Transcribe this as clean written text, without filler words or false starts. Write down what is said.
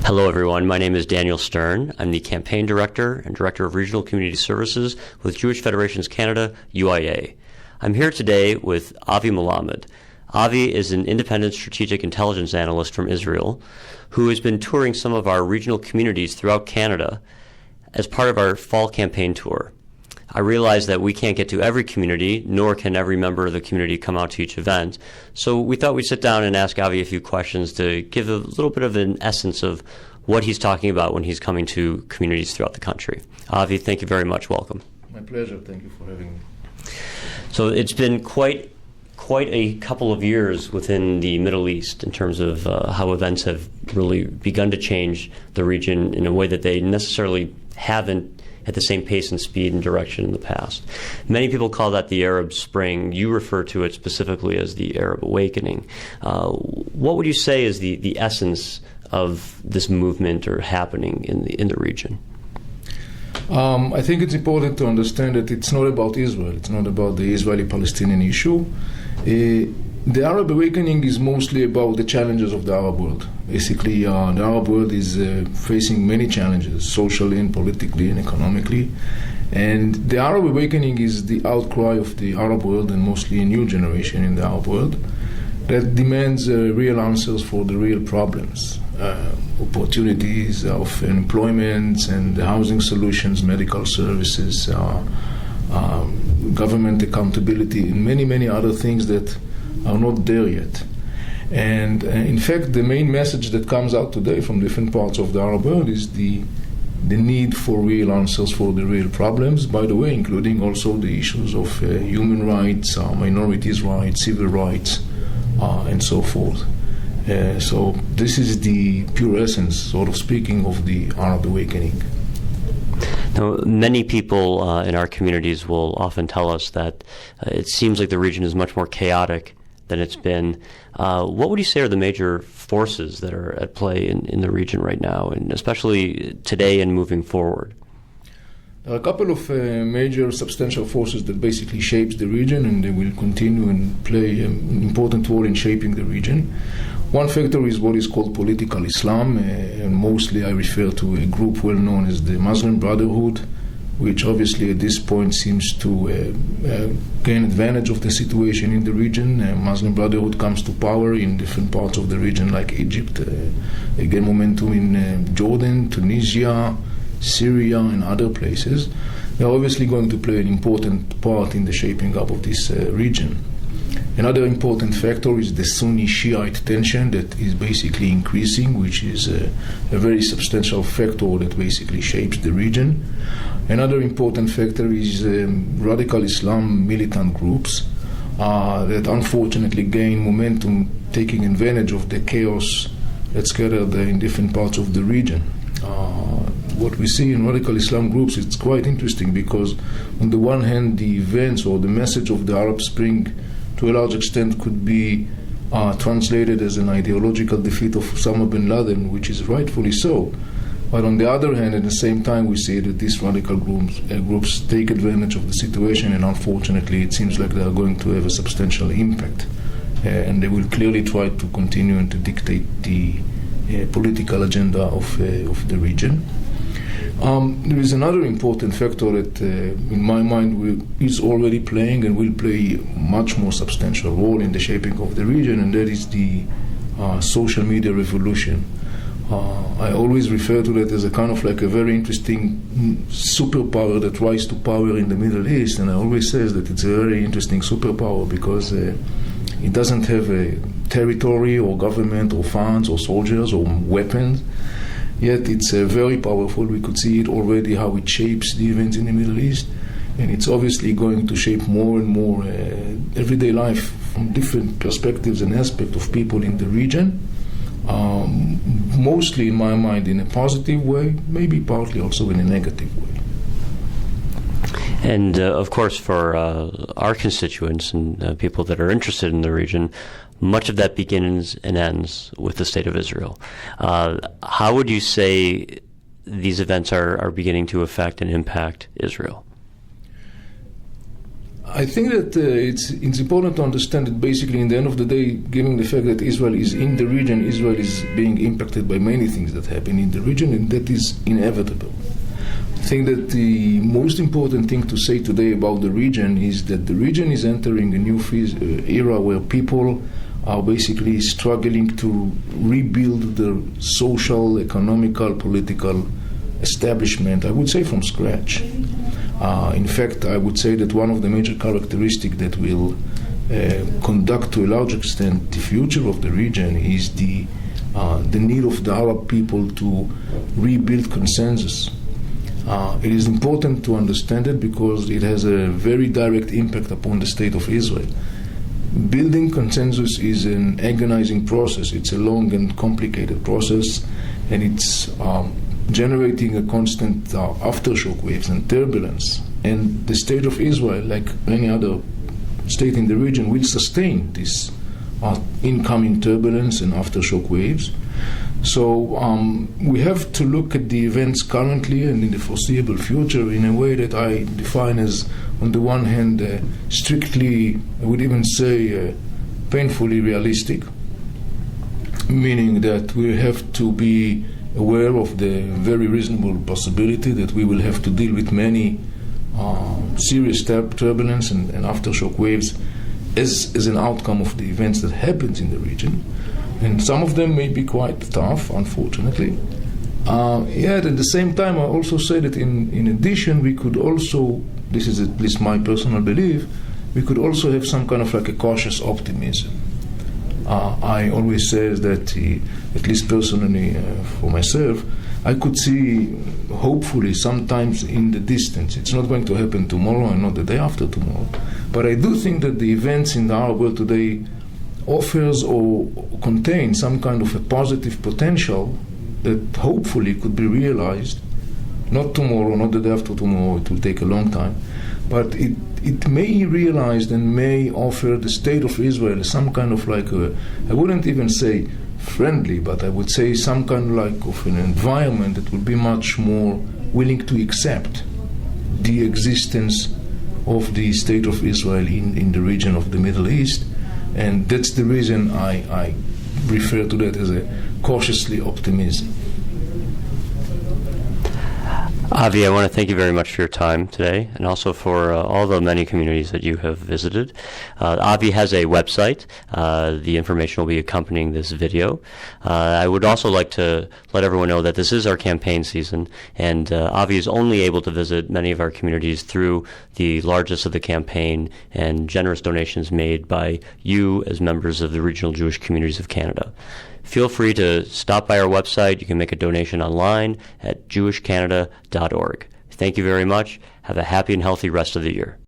Hello, everyone. My name is Daniel Stern. I'm the Campaign Director and Director of Regional Community Services with Jewish Federations Canada, UIA. I'm here today with Avi Melamed. Avi is an independent strategic intelligence analyst from Israel who has been touring some of our regional communities throughout Canada as part of our fall campaign tour. I realize that we can't get to every community, nor can every member of the community come out to each event. So we thought we'd sit down and ask Avi a few questions to give a little bit of an essence of what he's talking about when he's coming to communities throughout the country. Avi, thank you very much. Welcome. My pleasure. Thank you for having me. So it's been quite a couple of years within the Middle East in terms of how events have really begun to change the region in a way that they necessarily haven't at the same pace and speed and direction in the past. Many people call that the Arab Spring. You refer to it specifically as the Arab Awakening. What would you say is the essence of this movement or happening in the region? I think it's important to understand that it's not about Israel. It's not about the Israeli-Palestinian issue. The Arab Awakening is mostly about the challenges of the Arab world. Basically, the Arab world is facing many challenges, socially and politically and economically. And the Arab Awakening is the outcry of the Arab world, and mostly a new generation in the Arab world, that demands real answers for the real problems. Opportunities of employment and housing solutions, medical services, government accountability, and many, many other things that are not there yet. And in fact, the main message that comes out today from different parts of the Arab world is the need for real answers for the real problems, by the way, including also the issues of human rights, minorities' rights, civil rights, and so forth. So this is the pure essence, sort of speaking, of the Arab Awakening. Now, many people in our communities will often tell us that it seems like the region is much more chaotic than it's been. What would you say are the major forces that are at play in the region right now, and especially today and moving forward? There are a couple of major substantial forces that basically shapes the region, and they will continue and play an important role in shaping the region. One factor is what is called political Islam, and mostly I refer to a group well known as the Muslim Brotherhood, which obviously at this point seems to gain advantage of the situation in the region. Muslim Brotherhood comes to power in different parts of the region like Egypt. They gain momentum in Jordan, Tunisia, Syria, and other places. They're obviously going to play an important part in the shaping up of this region. Another important factor is the Sunni-Shiite tension that is basically increasing, which is a very substantial factor that basically shapes the region. Another important factor is radical Islam militant groups that unfortunately gain momentum, taking advantage of the chaos that's scattered in different parts of the region. What we see in radical Islam groups, it's quite interesting because on the one hand, the events or the message of the Arab Spring to a large extent could be translated as an ideological defeat of Osama bin Laden, which is rightfully so. But on the other hand, at the same time, we see that these radical groups take advantage of the situation, and unfortunately, it seems like they are going to have a substantial impact. And they will clearly try to continue and to dictate the political agenda of the region. There is another important factor that, in my mind, is already playing and will play a much more substantial role in the shaping of the region, and that is the social media revolution. I always refer to that as a kind of like a very interesting superpower that rise to power in the Middle East, and I always say that it's a very interesting superpower because it doesn't have a territory or government or funds or soldiers or weapons. Yet it's very powerful. We could see it already, how it shapes the events in the Middle East. And it's obviously going to shape more and more everyday life from different perspectives and aspects of people in the region. Mostly, in my mind, in a positive way, maybe partly also in a negative way. And of course, for our constituents and people that are interested in the region, much of that begins and ends with the State of Israel. How would you say these events are beginning to affect and impact Israel? I think that it's important to understand that basically, in the end of the day, given the fact that Israel is in the region, Israel is being impacted by many things that happen in the region, and that is inevitable. I think that the most important thing to say today about the region is that the region is entering a new era where people are basically struggling to rebuild their social, economical, political establishment, I would say from scratch. In fact, I would say that one of the major characteristics that will conduct to a large extent the future of the region is the need of the Arab people to rebuild consensus. It is important to understand it because it has a very direct impact upon the state of Israel. Building consensus is an agonizing process. It's a long and complicated process, and it's generating a constant aftershock waves and turbulence. And the state of Israel, like any other state in the region, will sustain this incoming turbulence and aftershock waves. So we have to look at the events currently and in the foreseeable future in a way that I define as, on the one hand, strictly, I would even say, painfully realistic, meaning that we have to be aware of the very reasonable possibility that we will have to deal with many serious turbulence and aftershock waves as an outcome of the events that happens in the region. And some of them may be quite tough, unfortunately. Yet at the same time, I also say that in addition, we could also, this is at least my personal belief, we could also have some kind of like a cautious optimism. I always say that, at least personally for myself, I could see, hopefully, sometimes in the distance. It's not going to happen tomorrow and not the day after tomorrow. But I do think that the events in the Arab world today offers or contains some kind of a positive potential that hopefully could be realized, not tomorrow, not the day after tomorrow, it will take a long time, but it may be realized and may offer the state of Israel some kind of like I wouldn't even say friendly, but I would say some kind of like of an environment that would be much more willing to accept the existence of the state of Israel in the region of the Middle East. And that's the reason I refer to that as a cautiously optimism. Avi, I want to thank you very much for your time today, and also for all the many communities that you have visited. Avi has a website. The information will be accompanying this video. I would also like to let everyone know that this is our campaign season, and Avi is only able to visit many of our communities through the largest of the campaign and generous donations made by you as members of the regional Jewish communities of Canada. Feel free to stop by our website. You can make a donation online at jewishcanada.org. Thank you very much. Have a happy and healthy rest of the year.